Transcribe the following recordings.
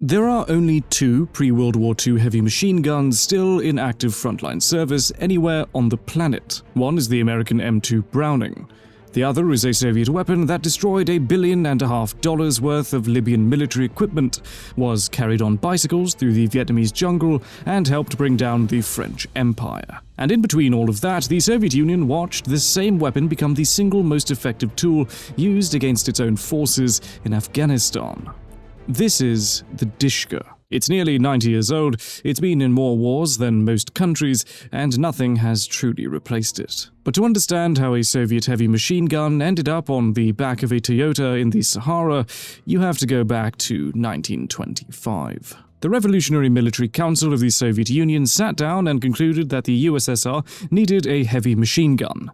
There are only two pre-World War II heavy machine guns still in active frontline service anywhere on the planet. One is the American M2 Browning. The other is a Soviet weapon that destroyed $1.5 billion worth of Libyan military equipment, was carried on bicycles through the Vietnamese jungle, and helped bring down the French Empire. And in between all of that, the Soviet Union watched this same weapon become the single most effective tool used against its own forces in Afghanistan. This is the Dushka. It's nearly 90 years old, it's been in more wars than most countries, and nothing has truly replaced it. But to understand how a Soviet heavy machine gun ended up on the back of a Toyota in the Sahara, you have to go back to 1925. The Revolutionary Military Council of the Soviet Union sat down and concluded that the USSR needed a heavy machine gun.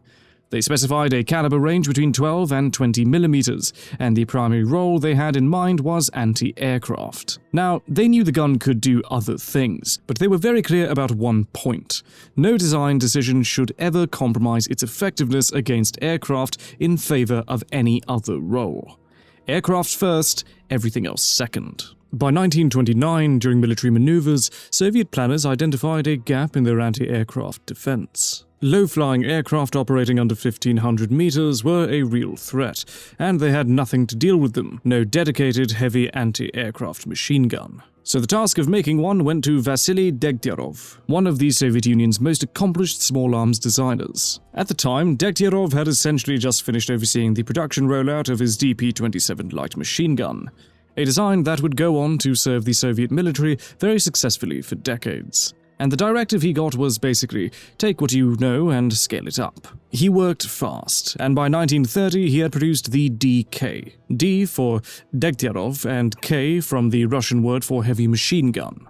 They specified a caliber range between 12 and 20 millimeters, and the primary role they had in mind was anti-aircraft. Now, they knew the gun could do other things, but they were very clear about one point. No design decision should ever compromise its effectiveness against aircraft in favor of any other role. Aircraft first, everything else second. By 1929, during military maneuvers, Soviet planners identified a gap in their anti-aircraft defense. Low-flying aircraft operating under 1,500 meters were a real threat, and they had nothing to deal with them, no dedicated heavy anti-aircraft machine gun. So the task of making one went to Vasili Degtyarov, one of the Soviet Union's most accomplished small arms designers. At the time, Degtyarov had essentially just finished overseeing the production rollout of his DP-27 light machine gun, a design that would go on to serve the Soviet military very successfully for decades. And the directive he got was basically, take what you know and scale it up. He worked fast, and by 1930 he had produced the DK. D for Degtyarov and K from the Russian word for heavy machine gun.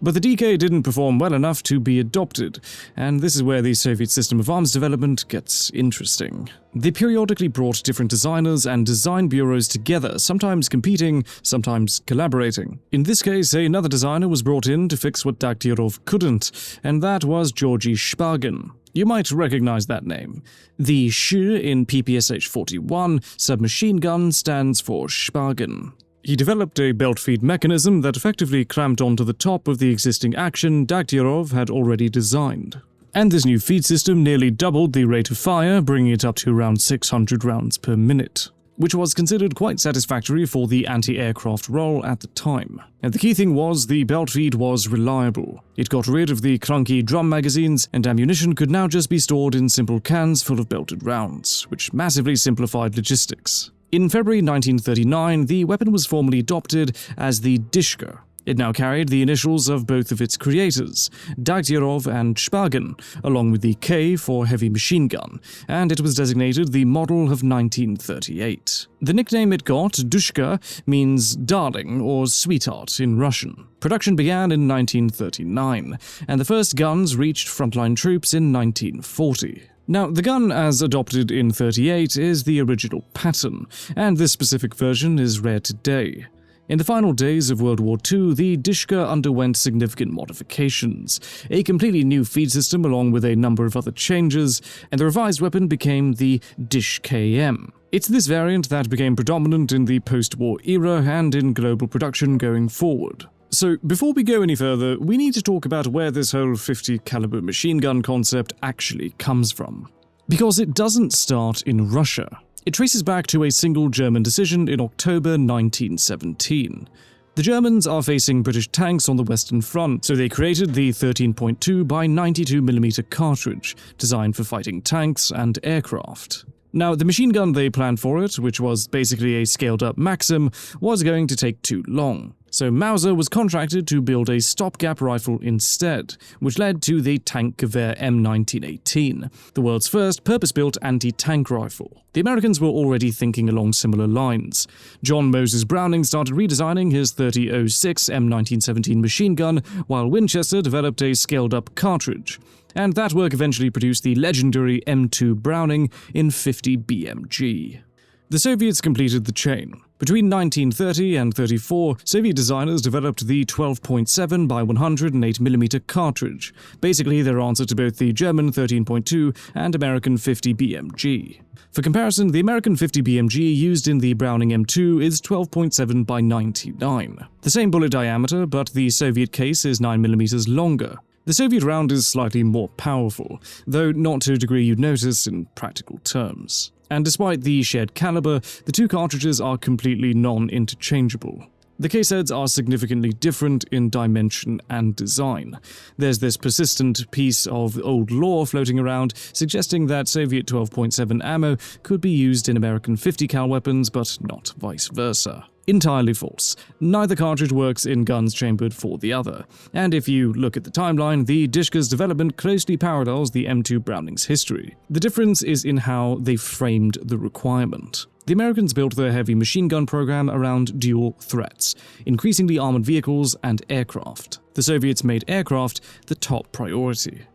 But the DK didn't perform well enough to be adopted, and this is where the Soviet system of arms development gets interesting. They periodically brought different designers and design bureaus together, sometimes competing, sometimes collaborating. In this case, another designer was brought in to fix what Degtyarov couldn't, and that was Georgy Shpagin. You might recognize that name. The Sh in PPSH-41 submachine gun stands for Shpagin. He developed a belt feed mechanism that effectively clamped onto the top of the existing action Degtyarov had already designed. And this new feed system nearly doubled the rate of fire, bringing it up to around 600 rounds per minute, which was considered quite satisfactory for the anti-aircraft role at the time. And the key thing was the belt feed was reliable. It got rid of the clunky drum magazines, and ammunition could now just be stored in simple cans full of belted rounds, which massively simplified logistics. In February 1939, the weapon was formally adopted as the Dushka. It now carried the initials of both of its creators, Degtyarov and Shpagin, along with the K for heavy machine gun, and it was designated the model of 1938. The nickname it got, Dushka, means darling or sweetheart in Russian. Production began in 1939, and the first guns reached frontline troops in 1940. Now, the gun as adopted in 38 is the original pattern, and this specific version is rare today. In the final days of World War II, the Dushka underwent significant modifications, a completely new feed system along with a number of other changes, and the revised weapon became the DShK. It's this variant that became predominant in the post-war era and in global production going forward. So, before we go any further, we need to talk about where this whole 50 caliber machine gun concept actually comes from. Because it doesn't start in Russia. It traces back to a single German decision in October 1917. The Germans are facing British tanks on the Western Front, so they created the 13.2 by 92mm cartridge, designed for fighting tanks and aircraft. Now, the machine gun they planned for it, which was basically a scaled-up Maxim, was going to take too long. So Mauser was contracted to build a stopgap rifle instead, which led to the Tank-Gewehr M1918, the world's first purpose-built anti-tank rifle. The Americans were already thinking along similar lines. John Moses Browning started redesigning his 3006 M1917 machine gun, while Winchester developed a scaled-up cartridge. And that work eventually produced the legendary M2 Browning in 50 BMG. The Soviets completed the chain. Between 1930 and 34, Soviet designers developed the 12.7 by 108mm cartridge, basically their answer to both the German 13.2 and American 50 BMG. For comparison, the American 50 BMG used in the Browning M2 is 12.7 by 99. The same bullet diameter, but the Soviet case is 9mm longer. The Soviet round is slightly more powerful, though not to a degree you'd notice in practical terms. And despite the shared caliber, the two cartridges are completely non-interchangeable. The case heads are significantly different in dimension and design. There's this persistent piece of old lore floating around, suggesting that Soviet 12.7 ammo could be used in American 50 cal weapons, but not vice versa. Entirely false. Neither cartridge works in guns chambered for the other. And if you look at the timeline, the DShK's development closely parallels the M2 Browning's history. The difference is in how they framed the requirement. The Americans built their heavy machine gun program around dual threats, increasingly armored vehicles and aircraft. The Soviets made aircraft the top priority.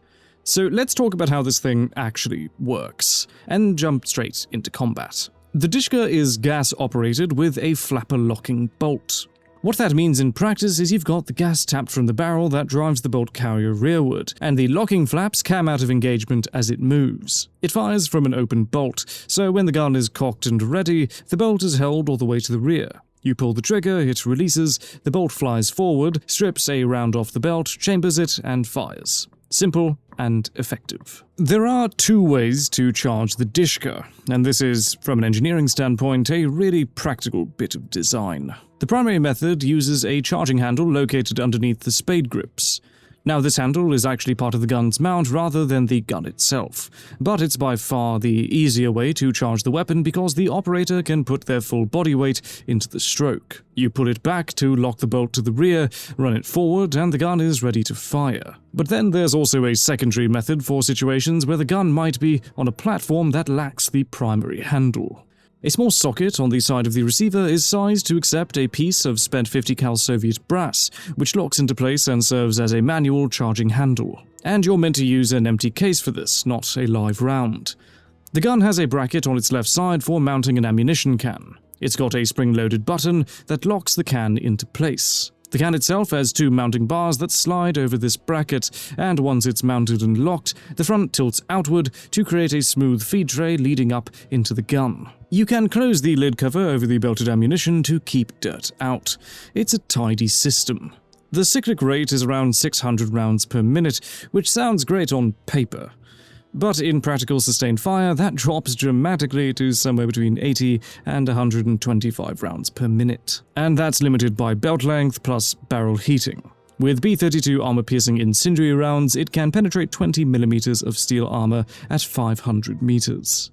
So let's talk about how this thing actually works, and jump straight into combat. The DShK is gas-operated with a flapper-locking bolt. What that means in practice is you've got the gas tapped from the barrel that drives the bolt carrier rearward, and the locking flaps cam out of engagement as it moves. It fires from an open bolt, so when the gun is cocked and ready, the bolt is held all the way to the rear. You pull the trigger, it releases, the bolt flies forward, strips a round off the belt, chambers it, and fires. Simple and effective. There are two ways to charge the DShK, and this is, from an engineering standpoint, a really practical bit of design. The primary method uses a charging handle located underneath the spade grips. Now, this handle is actually part of the gun's mount rather than the gun itself, but it's by far the easier way to charge the weapon because the operator can put their full body weight into the stroke. You pull it back to lock the bolt to the rear, run it forward, and the gun is ready to fire. But then there's also a secondary method for situations where the gun might be on a platform that lacks the primary handle. A small socket on the side of the receiver is sized to accept a piece of spent 50 cal Soviet brass, which locks into place and serves as a manual charging handle. And you're meant to use an empty case for this, not a live round. The gun has a bracket on its left side for mounting an ammunition can. It's got a spring-loaded button that locks the can into place. The can itself has two mounting bars that slide over this bracket, and once it's mounted and locked, the front tilts outward to create a smooth feed tray leading up into the gun. You can close the lid cover over the belted ammunition to keep dirt out. It's a tidy system. The cyclic rate is around 600 rounds per minute, which sounds great on paper. But in practical sustained fire, that drops dramatically to somewhere between 80 and 125 rounds per minute. And that's limited by belt length plus barrel heating. With B-32 armor-piercing incendiary rounds, it can penetrate 20mm of steel armor at 500 meters.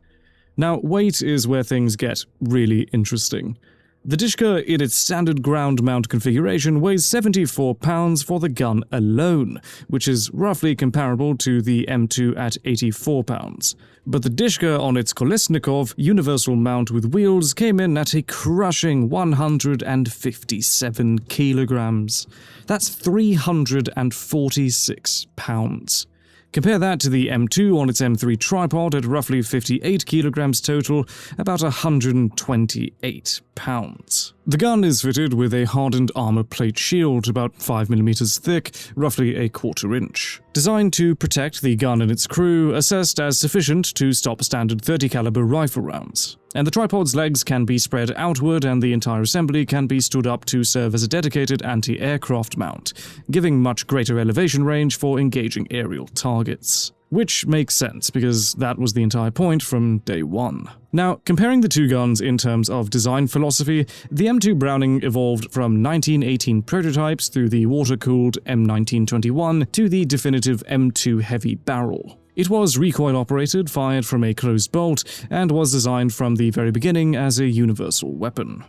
Now, weight is where things get really interesting. The DShK, in its standard ground mount configuration, weighs 74 pounds for the gun alone, which is roughly comparable to the M2 at 84 pounds. But the DShK on its Kolesnikov universal mount with wheels came in at a crushing 157 kilograms. That's 346 pounds. Compare that to the M2 on its M3 tripod at roughly 58 kilograms total, about 128 pounds. The gun is fitted with a hardened armor plate shield about 5mm thick, roughly a quarter inch. Designed to protect the gun and its crew, assessed as sufficient to stop standard 30 caliber rifle rounds. And the tripod's legs can be spread outward and the entire assembly can be stood up to serve as a dedicated anti-aircraft mount, giving much greater elevation range for engaging aerial targets. Which makes sense, because that was the entire point from day one. Now, comparing the two guns in terms of design philosophy, the M2 Browning evolved from 1918 prototypes through the water-cooled M1921 to the definitive M2 heavy barrel. It was recoil-operated, fired from a closed bolt, and was designed from the very beginning as a universal weapon.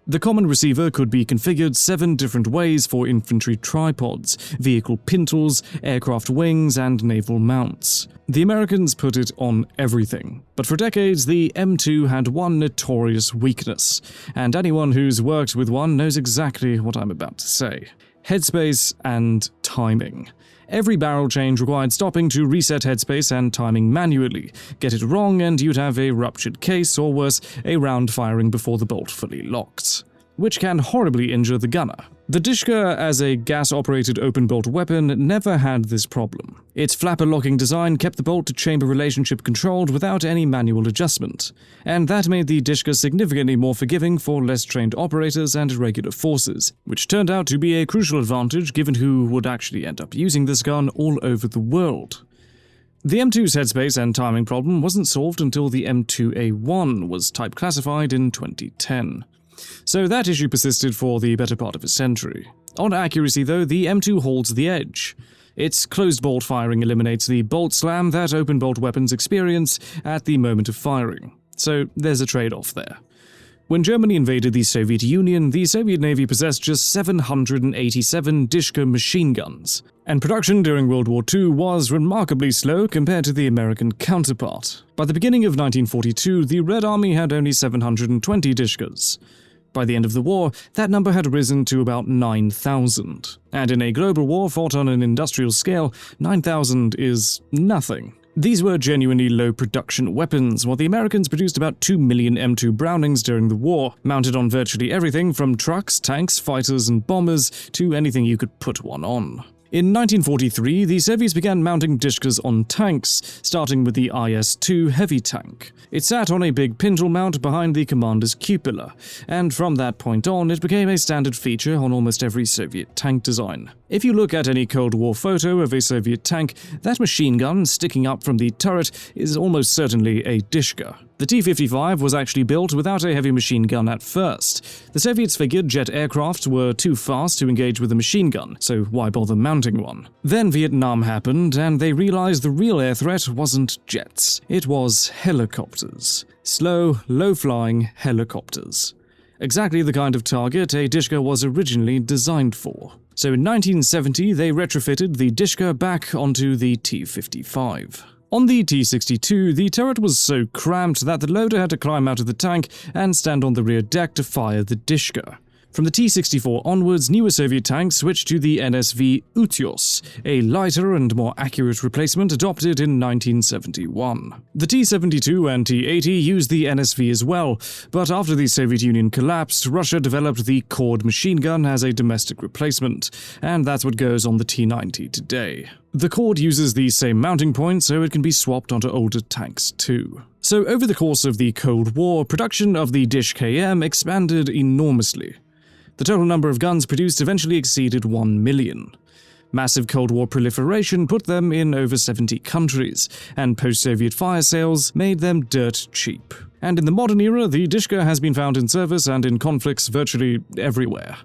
The common receiver could be configured 7 different ways for infantry tripods, vehicle pintles, aircraft wings, and naval mounts. The Americans put it on everything, but for decades the M2 had one notorious weakness, and anyone who's worked with one knows exactly what I'm about to say. headspace, and timing. Every barrel change required stopping to reset headspace and timing manually. Get it wrong and you'd have a ruptured case, or worse, a round firing before the bolt fully locked, which can horribly injure the gunner. The Dushka, as a gas-operated open-bolt weapon, never had this problem. Its flapper-locking design kept the bolt-to-chamber relationship controlled without any manual adjustment, and that made the Dushka significantly more forgiving for less trained operators and irregular forces, which turned out to be a crucial advantage given who would actually end up using this gun all over the world. The M2's headspace and timing problem wasn't solved until the M2A1 was type classified in 2010. So that issue persisted for the better part of a century. On accuracy, though, the M2 holds the edge. Its closed bolt firing eliminates the bolt slam that open bolt weapons experience at the moment of firing. So there's a trade-off there. When Germany invaded the Soviet Union, the Soviet Navy possessed just 787 Dushka machine guns, and production during World War II was remarkably slow compared to the American counterpart. By the beginning of 1942, the Red Army had only 720 Dushkas. By the end of the war, that number had risen to about 9,000. And in a global war fought on an industrial scale, 9,000 is nothing. These were genuinely low-production weapons, while the Americans produced about 2 million M2 Brownings during the war, mounted on virtually everything from trucks, tanks, fighters, and bombers to anything you could put one on. In 1943, the Soviets began mounting Dushkas on tanks, starting with the IS-2 heavy tank. It sat on a big pintle mount behind the commander's cupola, and from that point on, it became a standard feature on almost every Soviet tank design. If you look at any Cold War photo of a Soviet tank, that machine gun sticking up from the turret is almost certainly a Dushka. The T-55 was actually built without a heavy machine gun at first. The Soviets figured jet aircraft were too fast to engage with a machine gun, so why bother mounting one? Then Vietnam happened, and they realized the real air threat wasn't jets. It was helicopters. Slow, low-flying helicopters. Exactly the kind of target a Dushka was originally designed for. So in 1970, they retrofitted the Dushka back onto the T-55. On the T-62, the turret was so cramped that the loader had to climb out of the tank and stand on the rear deck to fire the Dushka. From the T-64 onwards, newer Soviet tanks switched to the NSV Notorious, a lighter and more accurate replacement adopted in 1971. The T-72 and T-80 used the NSV as well, but after the Soviet Union collapsed, Russia developed the Cord machine gun as a domestic replacement, and that's what goes on the T-90 today. The Cord uses the same mounting point, so it can be swapped onto older tanks too. So over the course of the Cold War, production of the DShK expanded enormously. The total number of guns produced eventually exceeded 1 million. Massive Cold War proliferation put them in over 70 countries, and post-Soviet fire sales made them dirt cheap. And in the modern era, the Dushka has been found in service and in conflicts virtually everywhere.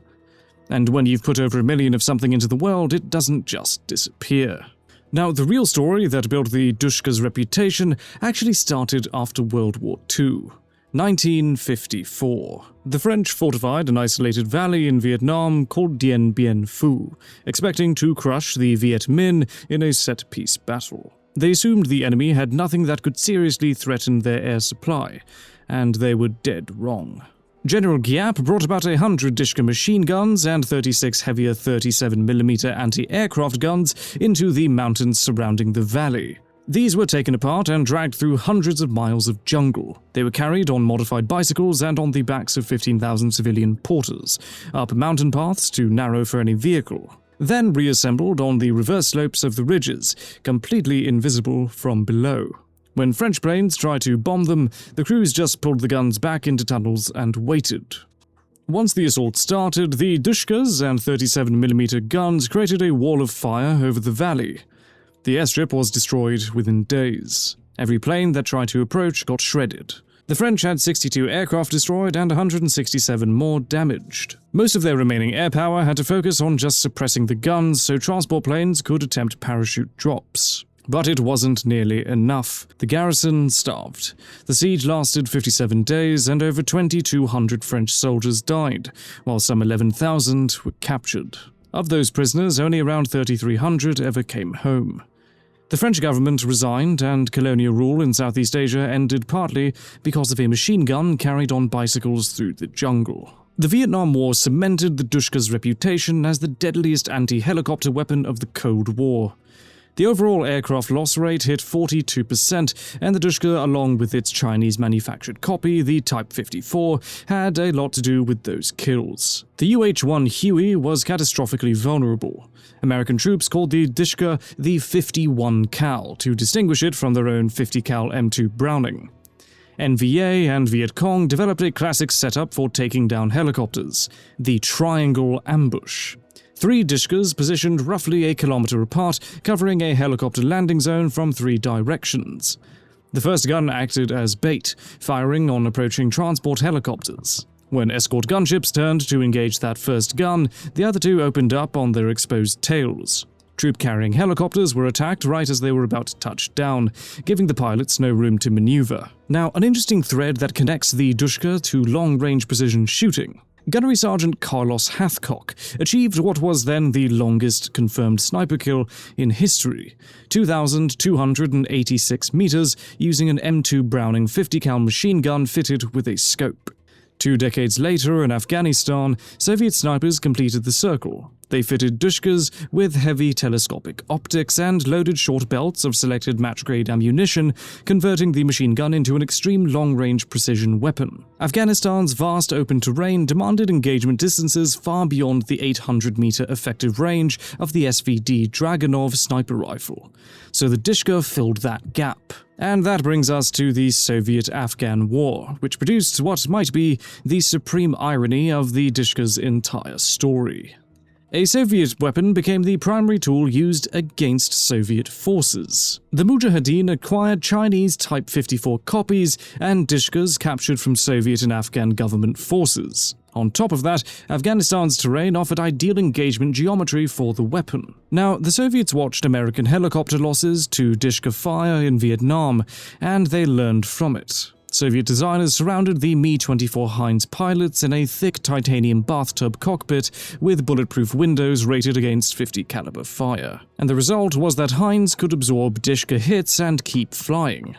And when you've put over 1 million of something into the world, it doesn't just disappear. Now, the real story that built the Dushka's reputation actually started after World War II. 1954. The French fortified an isolated valley in Vietnam called Dien Bien Phu, expecting to crush the Viet Minh in a set-piece battle. They assumed the enemy had nothing that could seriously threaten their air supply, and they were dead wrong. General Giap brought about 100 Dushka machine guns and 36 heavier 37mm anti-aircraft guns into the mountains surrounding the valley. These were taken apart and dragged through hundreds of miles of jungle. They were carried on modified bicycles and on the backs of 15,000 civilian porters, up mountain paths too narrow for any vehicle, then reassembled on the reverse slopes of the ridges, completely invisible from below. When French planes tried to bomb them, the crews just pulled the guns back into tunnels and waited. Once the assault started, the Dushkas and 37mm guns created a wall of fire over the valley. The airstrip was destroyed within days. Every plane that tried to approach got shredded. The French had 62 aircraft destroyed and 167 more damaged. Most of their remaining air power had to focus on just suppressing the guns so transport planes could attempt parachute drops. But it wasn't nearly enough. The garrison starved. The siege lasted 57 days and over 2,200 French soldiers died, while some 11,000 were captured. Of those prisoners, only around 3,300 ever came home. The French government resigned, and colonial rule in Southeast Asia ended partly because of a machine gun carried on bicycles through the jungle. The Vietnam War cemented the Dushka's reputation as the deadliest anti-helicopter weapon of the Cold War. The overall aircraft loss rate hit 42%, and the Dushka, along with its Chinese-manufactured copy, the Type 54, had a lot to do with those kills. The UH-1 Huey was catastrophically vulnerable. American troops called the Dushka the 51 cal to distinguish it from their own 50 cal M2 Browning. NVA and Viet Cong developed a classic setup for taking down helicopters, the triangle ambush. 3 Dushkas positioned roughly a kilometer apart, covering a helicopter landing zone from 3 directions. The first gun acted as bait, firing on approaching transport helicopters. When escort gunships turned to engage that first gun, the other 2 opened up on their exposed tails. Troop-carrying helicopters were attacked right as they were about to touch down, giving the pilots no room to maneuver. Now, an interesting thread that connects the Dushka to long-range precision shooting. Gunnery Sergeant Carlos Hathcock achieved what was then the longest confirmed sniper kill in history, 2,286 meters, using an M2 Browning 50 cal machine gun fitted with a scope. 2 decades later, in Afghanistan, Soviet snipers completed the circle. They fitted Dushkas with heavy telescopic optics and loaded short belts of selected match-grade ammunition, converting the machine gun into an extreme long-range precision weapon. Afghanistan's vast open terrain demanded engagement distances far beyond the 800-meter effective range of the SVD Dragunov sniper rifle, so the Dushka filled that gap. And that brings us to the Soviet-Afghan War, which produced what might be the supreme irony of the Dushka's entire story. A Soviet weapon became the primary tool used against Soviet forces. The Mujahideen acquired Chinese Type 54 copies and Dushkas captured from Soviet and Afghan government forces. On top of that, Afghanistan's terrain offered ideal engagement geometry for the weapon. Now, the Soviets watched American helicopter losses to Dushka fire in Vietnam, and they learned from it. Soviet designers surrounded the Mi-24 Heinz pilots in a thick titanium bathtub cockpit with bulletproof windows rated against 50 caliber fire. And the result was that Heinz could absorb Dushka hits and keep flying.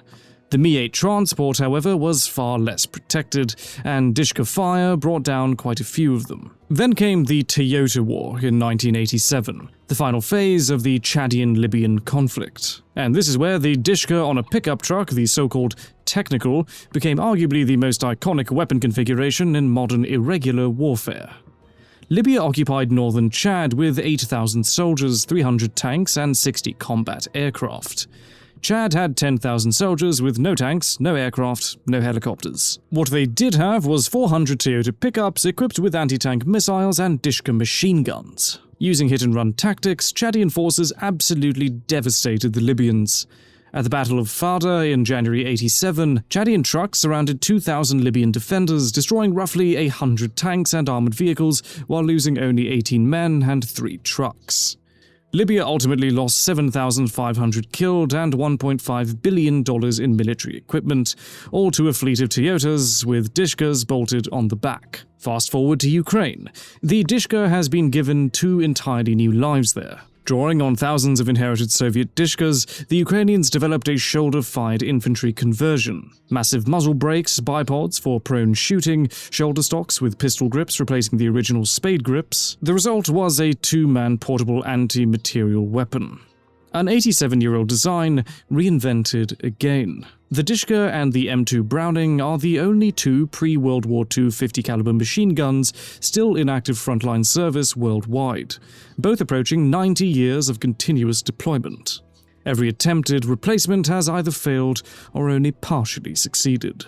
The Mi-8 transport, however, was far less protected, and Dushka fire brought down quite a few of them. Then came the Toyota War in 1987, the final phase of the Chadian-Libyan conflict. And this is where the Dushka on a pickup truck, the so-called technical, became arguably the most iconic weapon configuration in modern irregular warfare. Libya occupied northern Chad with 8,000 soldiers, 300 tanks, and 60 combat aircraft. Chad had 10,000 soldiers with no tanks, no aircraft, no helicopters. What they did have was 400 Toyota pickups equipped with anti-tank missiles and Dushka machine guns. Using hit-and-run tactics, Chadian forces absolutely devastated the Libyans. At the Battle of Fada in January 87, Chadian trucks surrounded 2,000 Libyan defenders, destroying roughly 100 tanks and armored vehicles while losing only 18 men and 3 trucks. Libya ultimately lost 7,500 killed and $1.5 billion in military equipment, all to a fleet of Toyotas with Dushkas bolted on the back. Fast forward to Ukraine. The Dushka has been given 2 entirely new lives there. Drawing on thousands of inherited Soviet Dushkas, the Ukrainians developed a shoulder-fired infantry conversion. Massive muzzle brakes, bipods for prone shooting, shoulder stocks with pistol grips replacing the original spade grips. The result was a 2-man portable anti-material weapon. An 87-year-old design reinvented again. The Dushka and the M2 Browning are the only 2 pre-World War II 50 caliber machine guns still in active frontline service worldwide, both approaching 90 years of continuous deployment. Every attempted replacement has either failed or only partially succeeded.